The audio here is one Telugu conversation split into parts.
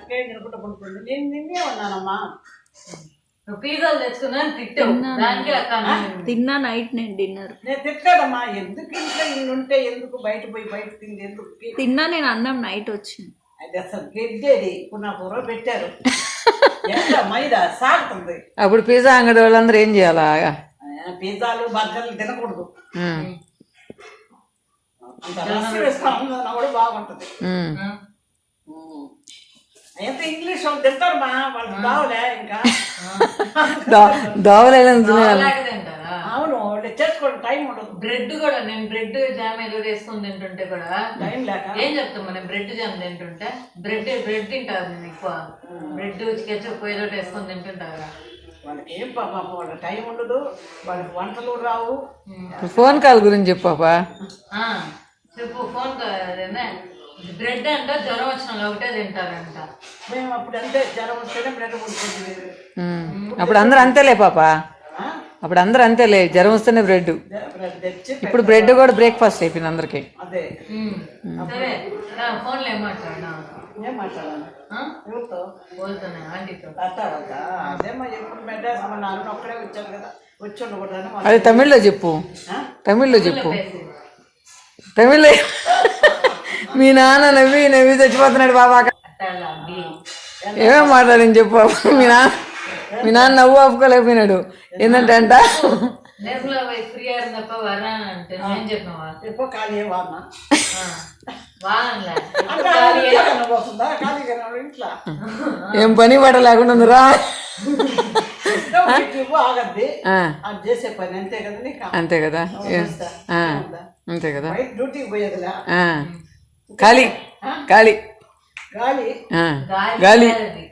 అక్కడే తినుకుంటూ పడుకుంది. నేను నిన్నే ఉన్నానమ్మా. పిజ్జాలు తెచ్చుకున్నాను తిట్టావు. దానికి తిన్నా నైట్ నేను డిన్నర్. నేను తిట్టాడమ్మా, ఎందుకు ఇంట్లో ఇల్లు ఉంటే ఎందుకు బయట పోయి బయట తింది ఎందుకు తిన్నా నేను అన్నం నైట్ వచ్చింది. అది అసలు గెడ్డేది. ఇప్పుడు నాకు ఊరో పెట్టారు ఎంత మైదా సాగుతుంది. అప్పుడు పిజ్జా అంగడి వాళ్ళందరూ ఏం చేయాలా? పిజ్జాలు బర్గర్లు తినకూడదు. అంత రసం వేసుకున్నా కూడా బాగుంటది. ఎంత ఇంగ్లీష్ వాళ్ళు తింటారు మా వాళ్ళకి బావులే. ఇంకా అవును, వాళ్ళు చేసుకోవడం టైం ఉండదు. బ్రెడ్ కూడా నేను బ్రెడ్ జామ్ ఏదో వేసుకొని తింటుంటే కూడా టైం లేక ఏం చెప్తాం మనం. బ్రెడ్ జామ్ తింటుంటే బ్రెడ్ తింటారు. నేను ఎక్కువ బ్రెడ్ కెచప్ ఏదో వేసుకొని తింటుంటా కదా. వాళ్ళకి ఏం పాప, వాళ్ళ టైం ఉండదు, వాళ్ళకి వంటలు రావు. ఫోన్ కాల్ గురించి చెప్పు పాపా. చెప్పు. ఫోన్ కాల్ బ్రెడ్ అంట జ్వరం వచ్చిన ఒకటే తింటారంట. మేము అప్పుడు అంతే, జ్వరం వస్తేనే బ్రెడ్ కొనుక్కుంటుంది. అప్పుడు అందరూ అంతేలే పాప, అప్పుడు అందరూ అంతేలే, జ్వరం వస్తేనే బ్రెడ్. ఇప్పుడు బ్రెడ్ కూడా బ్రేక్ఫాస్ట్ అయిపోయింది అందరికి. అదే సరే ఫోన్లో ఏం మాట్లాడినా? ఏం మాట్లాడాలి? ఎవరితో పోతున్నా ఆంటీతో. అదేమ్మా, ఎప్పుడు మెడ్రాస్ మా నాన్న ఒక్కడే వచ్చాను కదా, వచ్చి ఉండకూడదని. అది తమిళ్లో చెప్పు, తమిళ్లో చెప్పు, తమిళ్లో. మీ నాన్న నవ్వి నవ్వి చచ్చిపోతున్నాడు బాబా. ఏమేం మాట్లాడని చెప్పు. మీ నాన్న నవ్వు ఆపుకోలేకపోయినాడు. ఏంటంటే అంట ఏం పని పడ లేకుండా ఉందిరా. చేసే పని అంతే కదా, అంతే కదా, అంతే కదా. డ్యూటీకి పోయేదిలా, ఖాళీ ఖాళీ గాలి గాలి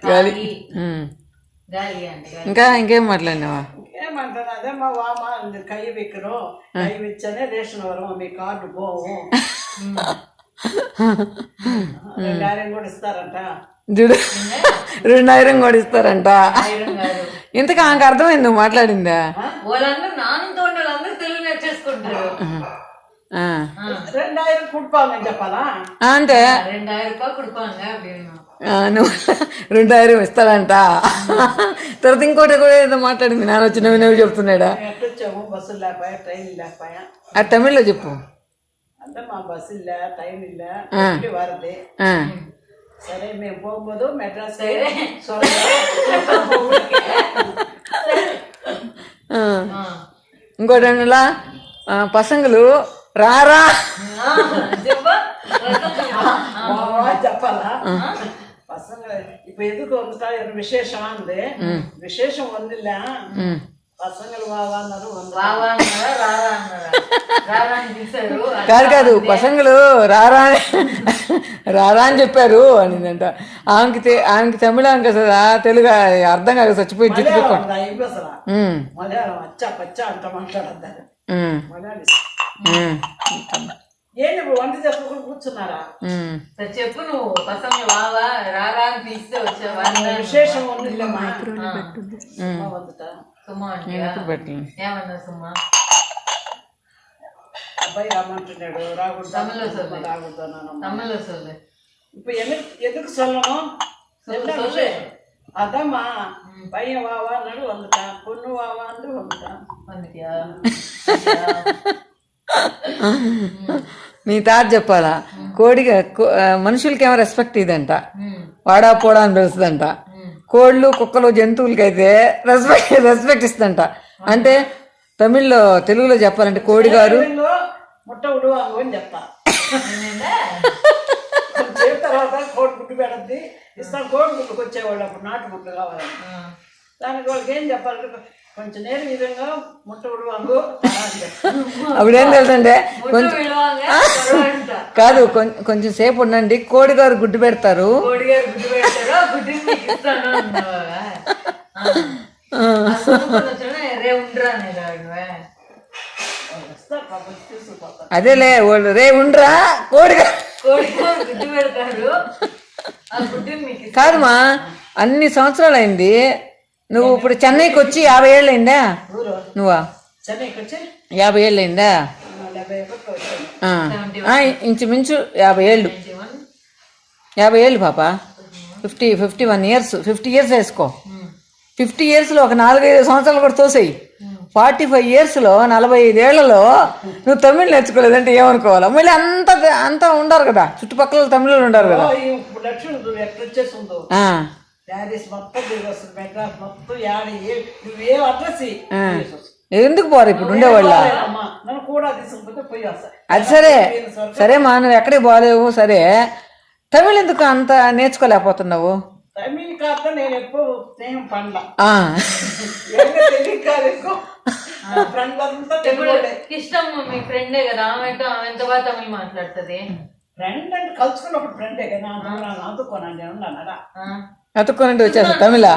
గాలి. ఇంకా ఇంకేం మాట్లాడినావా? ఏమంటారు? అదే మా వామ కై వెక్కరు, కై వెచ్చనే రేషన్ వరం మీ కార్డు పోవు. 2000 కూడా ఇస్తారంట. చూడు, 2000 కూడా ఇస్తారంట. ఇంతకు ఆమెకు అర్థమైంది నువ్వు మాట్లాడిందా? వాళ్ళందరూ నాన్నతో వాళ్ళందరూ తెలుగు నేర్చేసుకుంటారు. 2000 కుడిపాలని చెప్పాలా? అంటే 2000 రూపాయలు కుడిపాంగా. నువ్వు 2000 ఇస్తాడంట. తర్వాత ఇంకోటి కూడా ఏదో మాట్లాడింది. నాన్న వచ్చి నవ్వు చెప్తున్నాడా? ఎట్టొచ్చాము, బస్సులు లేకపోయా, ట్రైన్ లేకపోయా. అది తమిళ్లో చెప్పు. అంటే మా బస్సు ఇల్ల, ట్రైన్ ఇల్ల, వరది. సరే మేము పోకపోదు మెడ్రాస్. ఇంకోటి అన్నలా పసంగులు రారా చెప్పాలా? పసంగ ఇప్పుడు ఎందుకు వండుతా విశేషమా అంది. విశేషం వందిలా పసంగలు బావా అన్నారు. కాదు కాదు, పసంగులు రారా రారా అని చెప్పారు అనిందంట. ఆమెకి తమిళానికి అసలు తెలుగు అర్థం కాక చచ్చిపోయి మలయాళం అచ్చా పచ్చా అంట మాట్లాడద్దారు. ఏంటి వంట చెప్పకుండా కూర్చున్నారా? చెప్పు నువ్వు. పసంగ బావా రారా అని పిలిస్తే వచ్చావా? విశేషం వండులేమా సుమా అంటే ఏమన్నా సుమా అబ్బాయి రామంటున్నాడు. రాకూడదు తమిళ్లో సొల్లు. ఇప్పుడు ఎందుకు సొల్లను? అదమ్మా పయ్య వావా అన్నాడు వండుతా, పొన్ను వావా అన్నాడు వండుతా. నీ తాత చెప్పాలా? కోడిగా మనుషులకేమో రెస్పెక్ట్ ఇదంట, వాడా పోడా అని పిలుస్తుందంట. కోళ్ళు కుక్కలు జంతువులకైతే రెస్పెక్ట్ ఇస్తుందంట. అంటే తమిళ్లో తెలుగులో చెప్పాలంటే కోడి గారు ముట్ట ఉడువాంగు అని చెప్తా. తర్వాత కోడి గుడ్డు పెడద్ది ఇస్తాను. కోడి గుడ్డుకు వచ్చేవాళ్ళు అప్పుడు నాటు ముట్ట కావాలని. దానికి వాళ్ళకి ఏం చెప్పాలి? కొంచెం నేరు విధంగా ముట్ట ఉడువాంగు. అప్పుడేం తెలుసంటే కాదు, కొంచెం సేపు ఉండండి, కోడి గారు గుడ్డు పెడతారు. అదేలే వాళ్ళు రే ఉండ్రా కోడి కాదుమా. అన్ని సంవత్సరాలు అయింది. నువ్వు ఇప్పుడు చెన్నైకి వచ్చి 50 ఏళ్ళు అయిందా? నువ్వా 50 ఏళ్ళు అయిందా? ఇంచుమించు 50 ఏళ్ళు. 50 ఏళ్ళు పాప. 51 years, 50 years వేసుకో. 50 yearsలో ఒక 4-5 సంవత్సరాలు కూడా తోసేయి. 45 yearsలో 45 ఏళ్లలో నువ్వు తమిళ్ నేర్చుకోలేదంటే ఏమనుకోవాలా? మళ్ళీ అంతా ఉండరు కదా, చుట్టుపక్కల తమిళులు ఉండరు కదా. లక్ష్మి ఎట్లా వచ్చేస్తుందో ప్యారిస్ మొత్తం తిరిగి వస్తుంది, మెడ్రాస్ మొత్తం నువ్వేం అడ్రస్ ఎందుకు పోరు ఇప్పుడు ఉండేవాళ్ళ? నన్ను కూడా తీసుకుపోతే పోయి వస్తా. అది సరే మా నువ్వు ఎక్కడికి పోలేవు, సరే తమిళ్ ఎందుకు అంత నేర్చుకోలేకపోతున్నావు? తమిళ్ కాక నేను ఎప్పుడు స్నేహం పండ్ల ఫ్రెండ్ అంతా ఇష్టం. మీ ఫ్రెండే కదా, ఆమె ఎంత బాగా తమిళ్ మాట్లాడుతుంది. ఫ్రెండ్ అంటే కలుసుకున్నప్పుడు ఫ్రెండే కదా, అందుకోనండి ఉన్నానరా అతుక్కోనంటే వచ్చేస్తా తమిళ.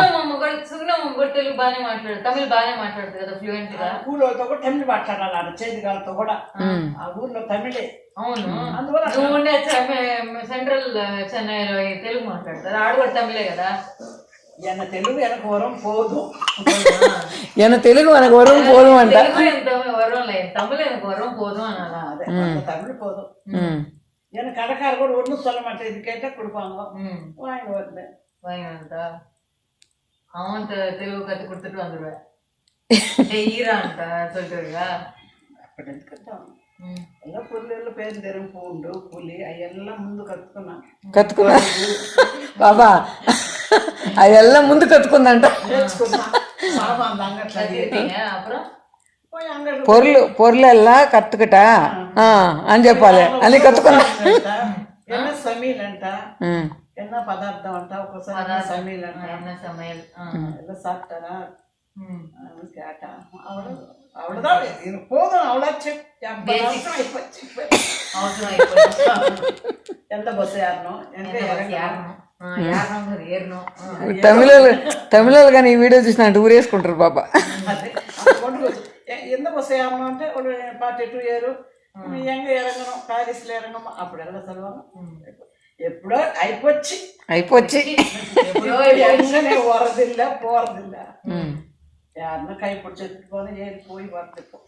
సుగ్నమ్మ కూడా తెలుగు బాగానే మాట్లాడు, తమిళ్ బాగానే మాట్లాడుతుంది కదా ఫ్లూయెంట్ గా. ఊళ్ళోతో కూడా తమిళ్ మాట్లాడాలి, చేతిగాలతో కూడా ఆ ఊర్లో తమిళే. అవును, నువ్వు ఉండే సెంట్రల్ చెన్నైలో తెలుగు మాట్లాడతారు, ఆడ కూడా తమిళే కదా. ఎన్న తెలుగు వెనక వరం పోదు, ఎన్న తెలుగు వెనక వరం పోదు అంట. వరం లేదు, తమిళ వెనక వరం పోదు అనాలా? అదే తమిళ పోదు. என கடைக்காரர் கூட ஒன்றும் சொல்ல மாட்டேன், இது கேட்டால் கொடுப்பாங்க, வாங்கி வருவேன். வாங்கி வந்தா அவன் தெலுங்கு கற்று கொடுத்துட்டு வந்துடுவேன். ஈரான்ட்ட சொல்லிட்டு అప్పుడు ఎందుకంటాం ಎಲ್ಲ పుల్లలు పేరు తెరుగు పూండు పులి అವೆಲ್ಲ ముందు కత్తుకున్నా బాబా, అవెల్లా ముందు కత్తుకుందంట. సామాన్లు అంగట్లా అప్పుడు పొర్లెల్లా కత్తుకట అని చెప్పాలి అని కత్తుకున్నా. ఎన్న సమీల్ అంట, ఎన్న పదార్థం అంట, ఒకసారి సమీల్ అంట, ಎಲ್ಲ சாப்பிட்டாரா கேட்டா அவ்வளவுதான் போதும், அவ்வளோச்சு எந்த பஸ் ஏறணும் తమిళలు కానీ ఈ వీడియో చూసిన అంటే ఊరేసుకుంటారు బాబా. எந்த பஸ் ஏறணும் అంటే ஒரு 42 ஏறு எங்க இறங்கணும், பாரிஸ்ல இறங்கணும் அப்படியெல்லாம் சொல்லுவாங்க. ఎప్పుడో అయిపోచ్చి ఎంగనే వరదిల్ల పోరదిల్ల யாருன்னா கை பிடிச்சிட்டு போன ஏறி போய் வரதுப்போம்.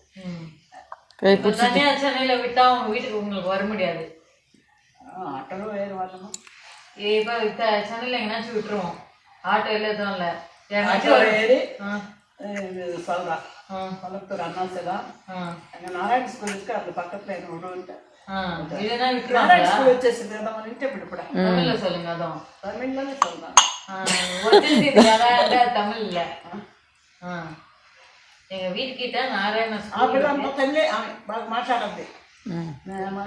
சென்னையில விட்டா அவங்க வீட்டுக்கு உங்களுக்கு வர முடியாது, ஆட்டோலும் ஏறி வரணும். இப்போ சென்னையில எங்கேனாச்சும் விட்டுருவோம், ஆட்டோ இல்லை எதுவும் இல்லை, ஆட்டோ ஏறி சொல்றான் பள்ளத்தூர் அண்ணாசிலா அங்கே நாராயண ஸ்கூல் இருக்கு, அது பக்கத்துல என்ன விடுவோன்ட்டு நாராயண ஸ்கூல் వచ్చేసింది కదా, మన ఇంటే బిడ్డ తమిళ్లో சொல்லுங்க. அதுவும் తమిళ్లోనే சொல்றான், தமிழ் இல்லை. எங்க வீட்டுக்கிட்ட நாராயண தமிழே బాగా మాట్లాడద్ది,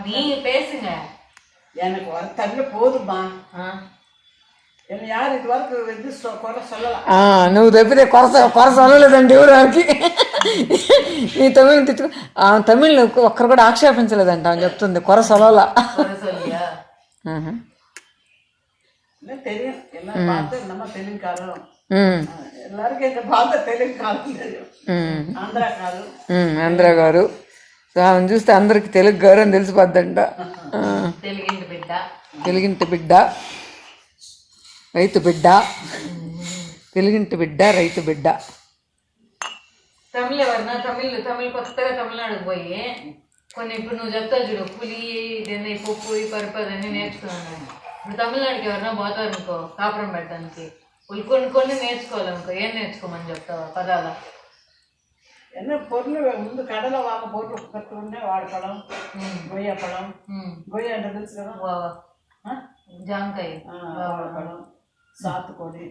நீங்க பேசுங்க. எனக்கு வர தமிழ் போதுமா, என்ன யாரும் இது வரைக்கும் வந்து குறை சொல்லலாம். నువ్వు తప్పితే కొర சொல்லలేదండి ఎవరికి. ఈ తమిళ్ తిట్టు తమిళ్ ఒక్కరు కూడా ఆక్షేపించలేదంట అని చెప్తుంది, కొర சொல்லలా. தெரியும் எல்லாம் பார்த்து நம்ம தெலுங்குக்காரரும் எல்லாருக்கும் எங்க பார்த்த தெலுங்குக்காரரும் தெரியும், ఆంధ్ర గారు. సో ఆమెను చూస్తే అందరికి తెలుగు గారు అని తెలిసిపోద్దంట. తెలుగింటి బిడ్డ రైతు బిడ్డ, తెలుగింటి బిడ్డ రైతు బిడ్డ. తమిళ ఎవరన్నా తమిళ్ కొత్తగా తమిళనాడుకు పోయి కొన్ని ఇప్పుడు నువ్వు చెప్తా చూడు, పులి ఇదన్నీ పప్పు ఈ పరుపు అదన్నీ నేర్చుకున్నాను. ఇప్పుడు తమిళనాడుకి ఎవరన్నా పోతారు అనుకో కాపురం పెట్టడానికి, కొన్ని నేర్చుకోవాలనుకో, ఏం నేర్చుకోమని చెప్తావా పదాల? என்ன பொருள் வந்து கடலை வாங்க பொருள் கற்று உடனே வாழைப்பழம், கொய்யாப்பழம், கொய்யாண்ட తెలుసు కదా, జాంకాయ, వాழைப்பழம், సాతుకోడి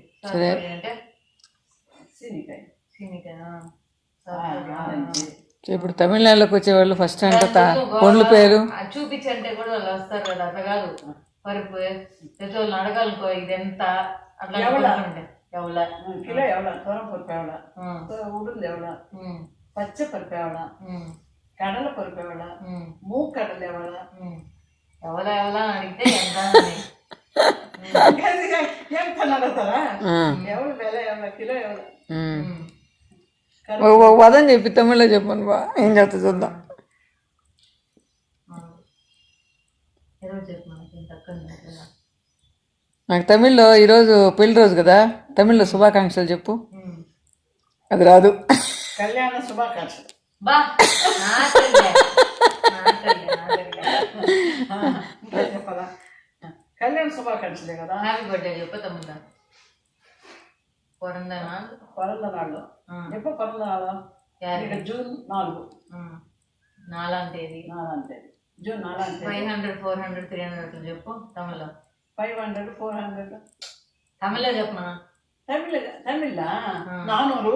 అంటే సీనికాయ. ఇప్పుడు తమిళనాడులోకి వచ్చేవాళ్ళు ఫస్ట్ అంటే పండ్ల పేరు చూపించంటే కూడా వాళ్ళు వస్తారు కదా, అట్లా కాదు. పరుపు ప్రతి వాళ్ళు అడగాలనుకో ఇది ఎంత అట్లా எவ்வளோ கிலோ எவ்வளோ, துவரம் பருப்பு எவ்வளோ, உளுந்து எவ்வளோ, பச்சை பருப்பு எவ்வளோ, கடலை பருப்பு எவ்வளோ, மூக்கடலை எவ்வளோ, எவ்வளோ அடிக்கிட்டே ఎంత నడుతారా, ఎవరు వెల ఎవరు కిలో ఎవరు వదని చెప్పి తమిళ్లో చెప్పను బా, ఏం చేస్తా చూద్దాం. నాకు తమిళ్లో ఈరోజు పెళ్లి రోజు కదా, తమిళ్లో శుభాకాంక్షలు చెప్పు. అది రాదు. కళ్యాణ శుభాకాంక్షలు చెప్పదా, కళ్యాణ శుభాకాంక్షలే కదా. హ్యాపీ బర్త్డే చెప్పు తమ్ముడా. పొరందనా పరందనాళ్ళు ఎప్పుడు పరందనాలు ఇక్కడ జూన్ 4 4వ తేదీ. 4 తేదీ జూన్ 4 తేదీ. 500 400 300 చెప్పు తమిళ. 500 400 తమిళ చెప్పమా. తమిళ 400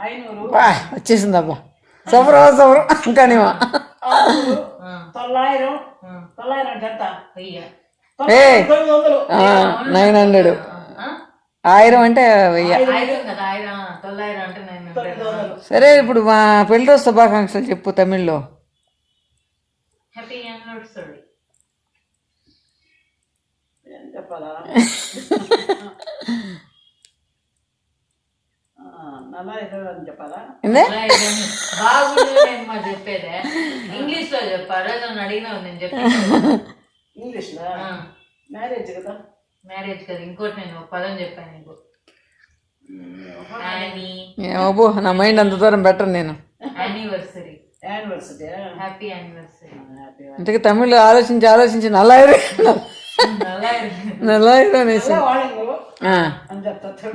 500 వచ్చేసిందబ్బా. సఫరు ఇంకానేమా 900 900 ఎంత 900 1000 అంటే 1000. 1000 కదా 900 అంటే 900. సరే ఇప్పుడు మా పెళ్లి రోజు శుభాకాంక్షలు చెప్పు తమిళ్లో. Happy anniversary. ఏం చెప్పాలా? నల్ల ఇరవై అని చెప్పాలా? బాగుంది నేను మా చెప్పేదే. ఇంగ్లీష్ లో చెప్పారా? నన్ను అడిగినా నేను చెప్పాను ఇంగ్లీష్ లో. మ్యారేజ్ కదా. మ్యారేజ్ కదా. ఇంకోటి నేను ఒక పదం చెప్పాను నీకు. అబ్బో నా మైండ్ అంత దూరం బెటర్ నేను. యానివర్సరీ. యానివర్సరీ. Happy anniversary. ఇంతకీ తమిళ్ ఆలోచించి నల్లాయిరు అనేసి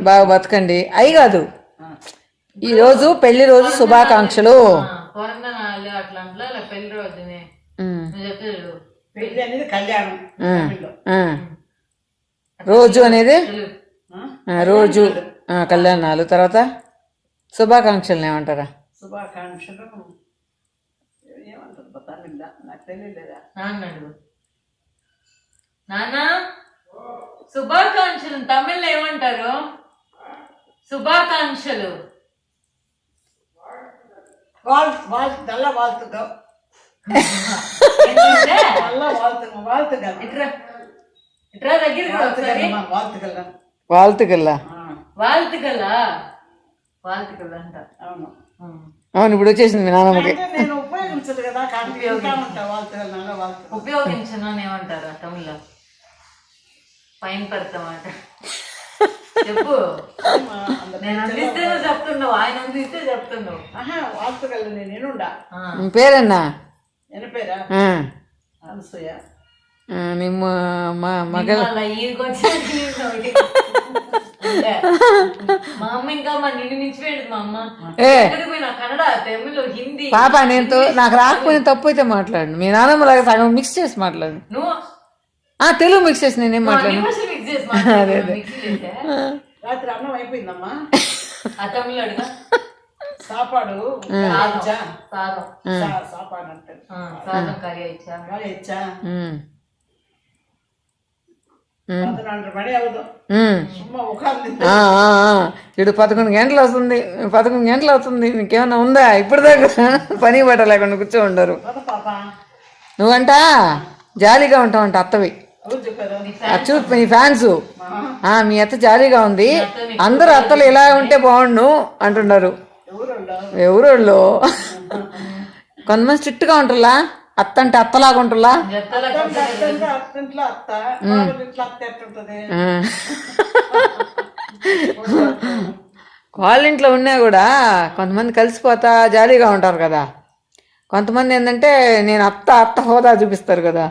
బాగా బతకండి. అయి కాదు, ఈ రోజు పెళ్లి రోజు శుభాకాంక్షలు. పొరందనాలు అట్లా పెళ్లి రోజునే చెప్తాడు. పెళ్లి అనేది కళ్యాణం. రోజు అనేది రోజు కళ్యాణాలు. తర్వాత శుభాకాంక్షలు ఏమంటారా? శుభాకాంక్షలు ఏమంటారు తమిళ నాకు తెలియలేదా? నాన్న నాన్న శుభాకాంక్షలు తమిళ్లో ఏమంటారు? శుభాకాంక్షలు నల్ల వాళ్తుగా ఇట్రా దగ్గర వాళ్తుగల్లా అంట. అవును అవును, ఇప్పుడు వచ్చేసింది మీ నాన్నమ్మకి. నేను ఉపయోగించదు కదా. ఉపయోగించను అని ఏమంటారా తమిళ్లో? పైన పడతామాట చెప్పు. నేను అందిస్తే చెప్తున్నావు, ఆయన అందిస్తే చెప్తున్నావు. వాళ్తుగల్లా నేను ఎనుండా. పేరన్నా ఎన పేరా? అనసూయ. ನಿಮ್ಮ ಮಗಳ మా అమ్మ ఇంకా మా నిన్ను నిలిచిపోయాడు. మా అమ్మ కన్నడ తమిళ హిందీ పాప నేను నాకు రాకపోయిన తప్పు అయితే మాట్లాడు. మీ నాన్నమ్మ లాగా సగం మిక్స్ చేసి మాట్లాడు. నువ్వు తెలుగు మిక్స్ చేసి నేనేం మాట్లాడు. రాత్రి అన్నం అయిపోయిందమ్మా. ఆ తమిళ అడుగా సాపాడు సాపాడు అంటే సాదం కర్రీ ఇచ్చా 11 మణి అవుతాం. ఇప్పుడు 11 గంటలు వస్తుంది. 11 గంటలు అవుతుంది. నీకేమన్నా ఉందా ఇప్పుడు దాకా పని బట్ట లేకుండా కూర్చో ఉండరు. నువ్వంట జాలీగా ఉంటావంట అత్తవి. చూ మీ ఫ్యాన్స్ మీ అత్త జాలీగా ఉంది. అందరు అత్తలు ఇలా ఉంటే బాగుండు అంటున్నారు. ఎవరోళ్ళు కొంతమంది స్ట్రిక్ట్ గా ఉంటులా. అత్త అంటే అత్తలాగా ఉంటులా. వాళ్ళ ఇంట్లో ఉన్నా కూడా కొంతమంది కలిసిపోతా జాలీగా ఉంటారు కదా. కొంతమంది ఏంటంటే నేను అత్త హోదా చూపిస్తారు కదా.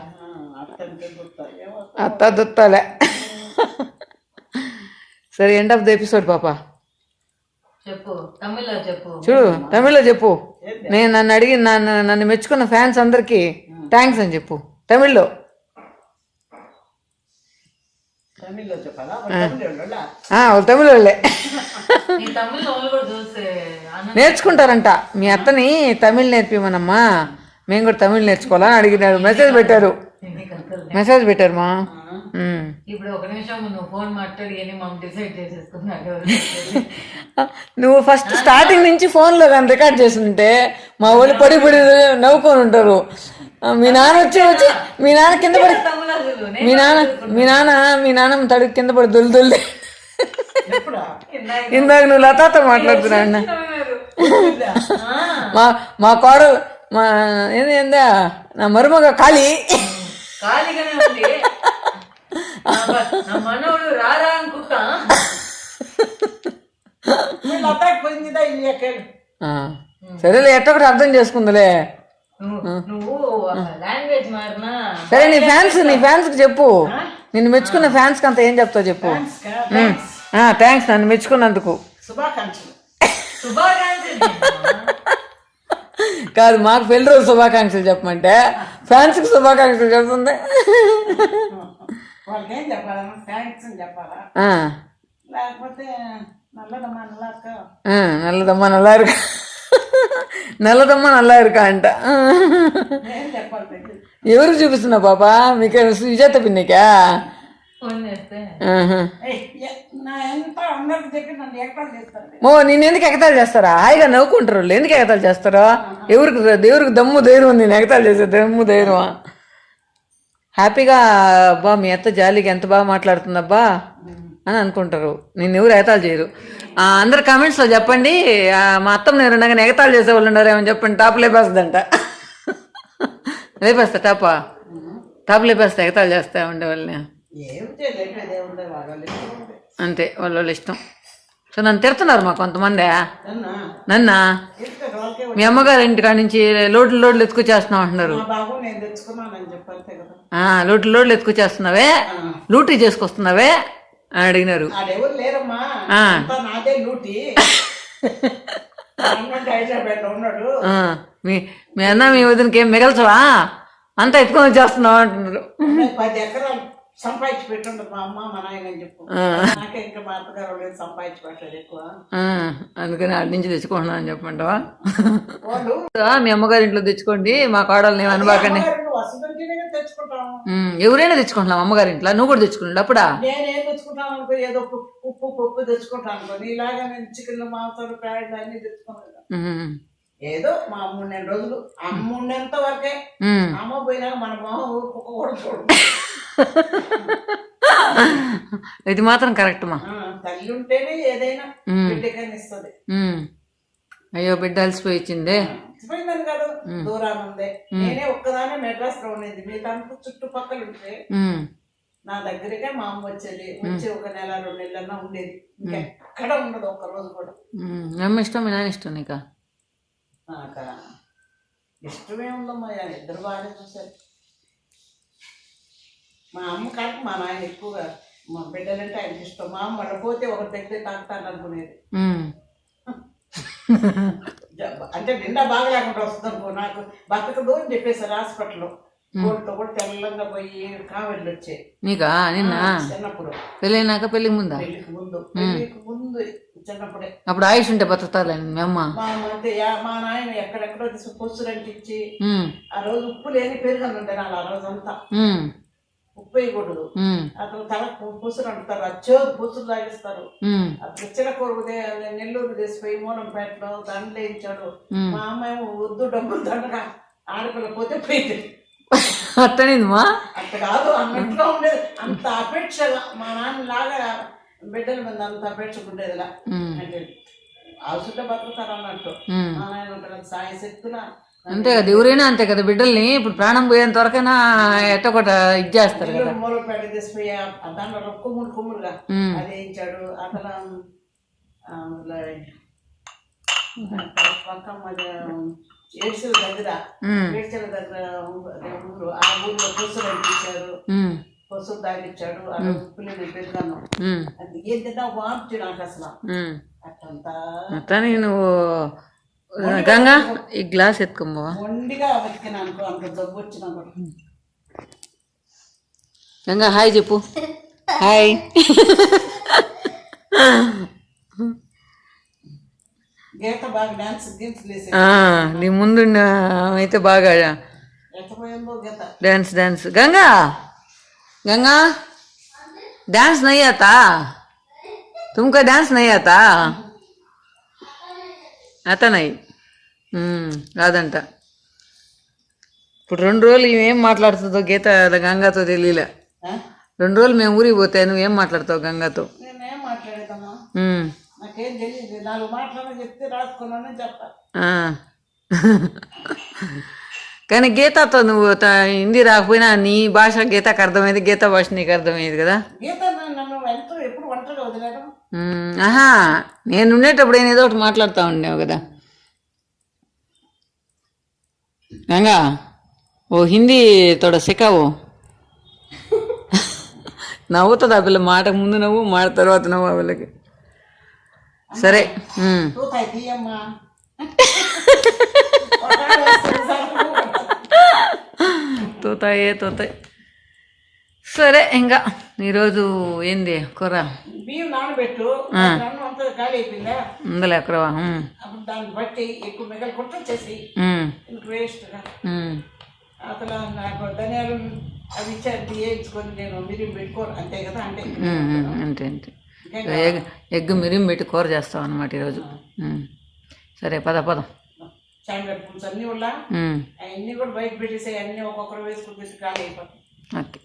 అత్త దుత్తాలే. సరే, ఎండ్ ఆఫ్ ద ఎపిసోడ్ పాప. చూడు తమిళ్లో చెప్పు. నేను నన్ను మెచ్చుకున్న ఫ్యాన్స్ అందరికి థ్యాంక్స్ అని చెప్పు తమిళ్లో. తమిళ వాళ్ళే నేర్చుకుంటారంట. మీ అత్తని తమిళ్ నేర్పిమనమ్మా, మేము కూడా తమిళ్ నేర్చుకోవాలని అడిగినారు. మెసేజ్ పెట్టారు మా. ఇప్పుడు ఒక నిమిషం నువ్వు ఫోన్ మాట్లాడి డిసైడ్ చేసేసుకున్నాడు. నువ్వు ఫస్ట్ స్టార్టింగ్ నుంచి ఫోన్లో కానీ రికార్డ్ చేస్తుంటే మా వాళ్ళు పడి నవ్వుకొని ఉంటారు. మీ నాన్న వచ్చి మీ నాన్న కింద పడి మీ నాన్న తడుగు కింద పడి దొల్లి ఇందాక నువ్వు లతాతో మాట్లాడుతున్నా. మా కోడలు ఏందా నా మరుమగ ఖాళీ మనోడు రారా అనుకుంటా. సరేలే, ఎట్టొకటి అర్థం చేసుకుందిలే. నువ్వు లాంగ్వేజ్ మారినా సరే, నీ ఫ్యాన్స్ కి చెప్పు. నిన్ను మెచ్చుకున్న ఫ్యాన్స్కి అంత ఏం చెప్తావు చెప్పు. థ్యాంక్స్. థ్యాంక్స్ నన్ను మెచ్చుకున్నందుకు. శుభాకాంక్షలు. శుభాకాంక్షలు. కాదు మాకు పెళ్లి రోజు శుభాకాంక్షలు చెప్పమంటే ఫ్యాన్స్కి శుభాకాంక్షలు చెప్తుంది. వాళ్ళకి ఏం చెప్పాలా? థ్యాంక్స్ అని చెప్పాలా? లేకపోతే నల్లదమ్మా నల్లాక నల్లదమ్మ నల్లా ఇరుకా, నల్లదమ్మ నల్లా ఇరుకా అంట. ఏం చెప్పాలి పెద్ద? ఎవరికి చూపిస్తున్నా పాపా? మీకు విజేత పిన్నికా? ఫోన్ చేస్తే నా ఎంత అందరికి చెప్పి నన్ను ఎక్కడ చేస్తారు? నేను ఎందుకు ఎగతాలు చేస్తారా? హాయిగా నవ్వుకుంటారు వాళ్ళు. ఎందుకు ఎగతాలు చేస్తారా? ఎవరికి దమ్ము ధైర్యం ఉంది నేను ఎగతాలు చేసే దమ్ము ధైర్యమా? హ్యాపీగా అబ్బా మీ అత్త జాలికి ఎంత బాగా మాట్లాడుతుందబ్బా అని అనుకుంటారు. నేను ఎవరు ఎగతాలు చేయరు. అందరు కామెంట్స్లో చెప్పండి, మా అత్తమ్మ నేను ఉండగానే ఎగతాలు చేసేవాళ్ళు ఉన్నారేమని చెప్పండి. టాప్ లేపేస్తుందంట. లేపేస్తా టాప్ లేపేస్తా ఎగతాలు చేస్తా ఉండేవాళ్ళని. అంతే వాళ్ళ ఇష్టం. సో నన్ను తిడుతున్నారు మా కొంతమంది. నన్నా మీ అమ్మగారు ఇంటికాడ నుంచి లోడ్లు ఎత్తుకొచ్చేస్తున్నావు అంటున్నారు. లోడ్లు ఎత్తుకొచ్చేస్తున్నావే, లూటీ చేసుకొస్తున్నావే అని అడిగినారు. మీ అన్న మీ వదినకి ఏం మిగల్చవా, అంతా ఎత్తుకొని వచ్చేస్తున్నావు అంటున్నారు. 10 ఎకరాలు సంపాదించి పెట్టుండదు మా అమ్మ మా నాయన అని చెప్పు. నాకే ఇంకా మా అత్తగారు సంపాదించి పెట్టారు ఎక్కువ, అందుకని ఆడి నుంచి తెచ్చుకుంటున్నా అని చెప్పమంటావా? మీ అమ్మగారి ఇంట్లో తెచ్చుకోండి, మా కాడల్ని అనుబాకండి. ఎవరైనా తెచ్చుకుంటున్నాం అమ్మగారి ఇంట్లో, నువ్వు కూడా తెచ్చుకున్నాడు అప్పుడా? నేనేం తెచ్చుకుంటాను అనుకో, ఏదో ఉప్పు పప్పు తెచ్చుకుంటాను అనుకో. ఇలాగా నేను చికెన్ మాంసాలు ప్యాడ్ అన్ని తెచ్చుకున్నాను. ఏదో మా 3 రోజులు అమ్ముండేంత వరకే. అమ్మ పోయినాక మన మొహం కుక్క కూడా చూడు. ఇది మాత్రం కరెక్ట్ మా. తల్లి ఉంటేనే ఏదైనా బిడ్డకని ఇస్తుంది. అయ్యో బిడ్డ అలసిపోయి ఇచ్చిందే. ఇచ్చిపోయిందని కాదు, దూరాన్ని ఉంది. నేనే ఒక్కదానే మెడ్రాస్ లో ఉండేది, మిగతా చుట్టుపక్కల ఉంటే నా దగ్గరకే మా అమ్మ వచ్చేది. వచ్చి 1 నెల 2 నెలలన్నా ఉండేది. ఇంకెక్కడ ఉండదు ఒక్క రోజు కూడా. అమ్మ ఇష్టం, మీ నాన్న ఇష్టం నీకా? నాకు ఇష్టమే ఉందమ్మా, ఇద్దరు బాగా చూసారు. మా అమ్మ కాక మా నాయన ఎక్కువగా మా బిడ్డలంటే ఆయనకి ఇష్టం. మా అమ్మ పడిపోతే ఒకరి దగ్గర తాకుతాను అనుకునేది. అంటే నిండా బాగా లేకుండా వస్తుంది అనుకో, నాకు బతకదు అని చెప్పేసారు హాస్పిటల్లో. కోడితో కూడా తెల్లంగా పోయి కావెళ్ళు వచ్చాయి. నీకా? నిన్న చిన్నప్పుడు పెళ్ళైనాక పెళ్ళికి ముందా? పెళ్లికి ముందు చిన్నప్పుడే. అప్పుడు ఆయుష్ ఉంటే బతుకుతారులే మీ అమ్మ. మా అంతే మా నాయన ఎక్కడెక్కడో పొస్సులు అంటించి, ఆ రోజు ఉప్పు లేని పెరుగని ఉండే నాలు. ఆ రోజు అంతా ఉప్పు వేయకూడదు. అతను తల పొసులు అంటారు, అచ్చోదు పొసులు తాగిస్తారు. అతను చిరకూరుదే నెల్లూరు తీసిపోయి మూలంపేటలో దండలు వేయించాడు. మా అమ్మ ఏమో వద్దు డబ్బులు దండగా ఆడపిల్ల పోతే పోయింది. అట్టనిందమ్మా? అట్ట కాదు, అన్నట్లో ఉండేది. అంత అపేక్షగా మా నాన్న లాగా బిడ్డల మీద అంత అపేక్ష ఉండేదిలా. అంటే అవసరం బతుకుతారు అన్నట్టు. మా నాయన ఉంటారు సాయి శక్తుల. అంతే కదా, ఎవరైనా అంతే కదా. బిడ్డల్ని ఇప్పుడు ప్రాణం పోయేంత వరకైనా ఎట్టొకట ఇది చేస్తారు కదా. మూలపేట తీసిపోయి దాంట్లో కొమ్ములుగా అది వేయించాడు. అతను ఏడ్చల దగ్గర ఊరు, ఆ ఊరిలో పొసులు అంటించారు. పొసులు తాగిచ్చాడు. అలా ఉప్పులు పెరుగాను. అది ఏం తిన్నా వాంపు నాకు అసలు. అట్లంతా నువ్వు గంగా ఈ గ్లాస్ ఎత్తుకోమ్మా. మొండిగా వెతికినా అనుకో, అంత జబ్బు వచ్చినా కూడా. గంగా హాయ్ చెప్పు. హాయ్. గీత బాగా డాన్స్ గీన్స్ నీ ముందు అయితే బాగా డాన్స్. గంగా गंगा डांस नहीं आता तुमको? डांस नहीं आता? आता नहीं రాదంట. ఇప్పుడు 2 రోజులు ఏం మాట్లాడుతుందో గీత గంగాతో తెలియలే. 2 రోజులు మేము ఊరికి పోతే నువ్వేం మాట్లాడతావు గంగాతో? నేనేం మాట్లాడేదమ్మా, నాకేం తెలియదు. 4 మాటలు చెప్తే రాసుకున్నానని చెప్తా. కానీ గీతతో నువ్వు హిందీ రాకపోయినా నీ భాష గీతకు అర్థమైంది, గీత భాష నీకు అర్థమైంది కదా. ఆహా, నేను ఉండేటప్పుడు నేను ఏదో ఒకటి మాట్లాడుతూ ఉండేవు కదా. गंगा वो हिंदी थोड़ा सिखाओ. నవ్వుతుంది ఆ పిల్ల, మాటకు ముందు నవ్వు, మాట తర్వాత నవ్వు ఆ పిల్లకి. సరే తూతాయి తీయమ్మా. తోతాయి. సరే ఇంకా ఈరోజు ఏంది కూర? బియ్యం నానబెట్టు, అన్నం అంతా ఖాళీ అయిపోయిందా, ఉందలే ఎక్కడవా? అప్పుడు దాన్ని బట్టి ఎక్కువ మిగలు కొట్టొచ్చేసి ఇంక వేస్ట్గా. అసలు నాకు ధనియాలు అవి ఇచ్చారు, వేయించుకొని నేను మిరియం పెట్టుకోను, అంతే కదా. అంతే ఎగ్ మిరియం పెట్టి కూర చేస్తాం అన్నమాట ఈరోజు. సరే పద. చాంగర్ పులుసు అన్నీ ఉన్నా అవన్నీ కూడా బయట పెట్టేసి అన్నీ ఒక్కొక్కరు వేసుకుని ఖాళీ అయిపోతాయి. ఓకే.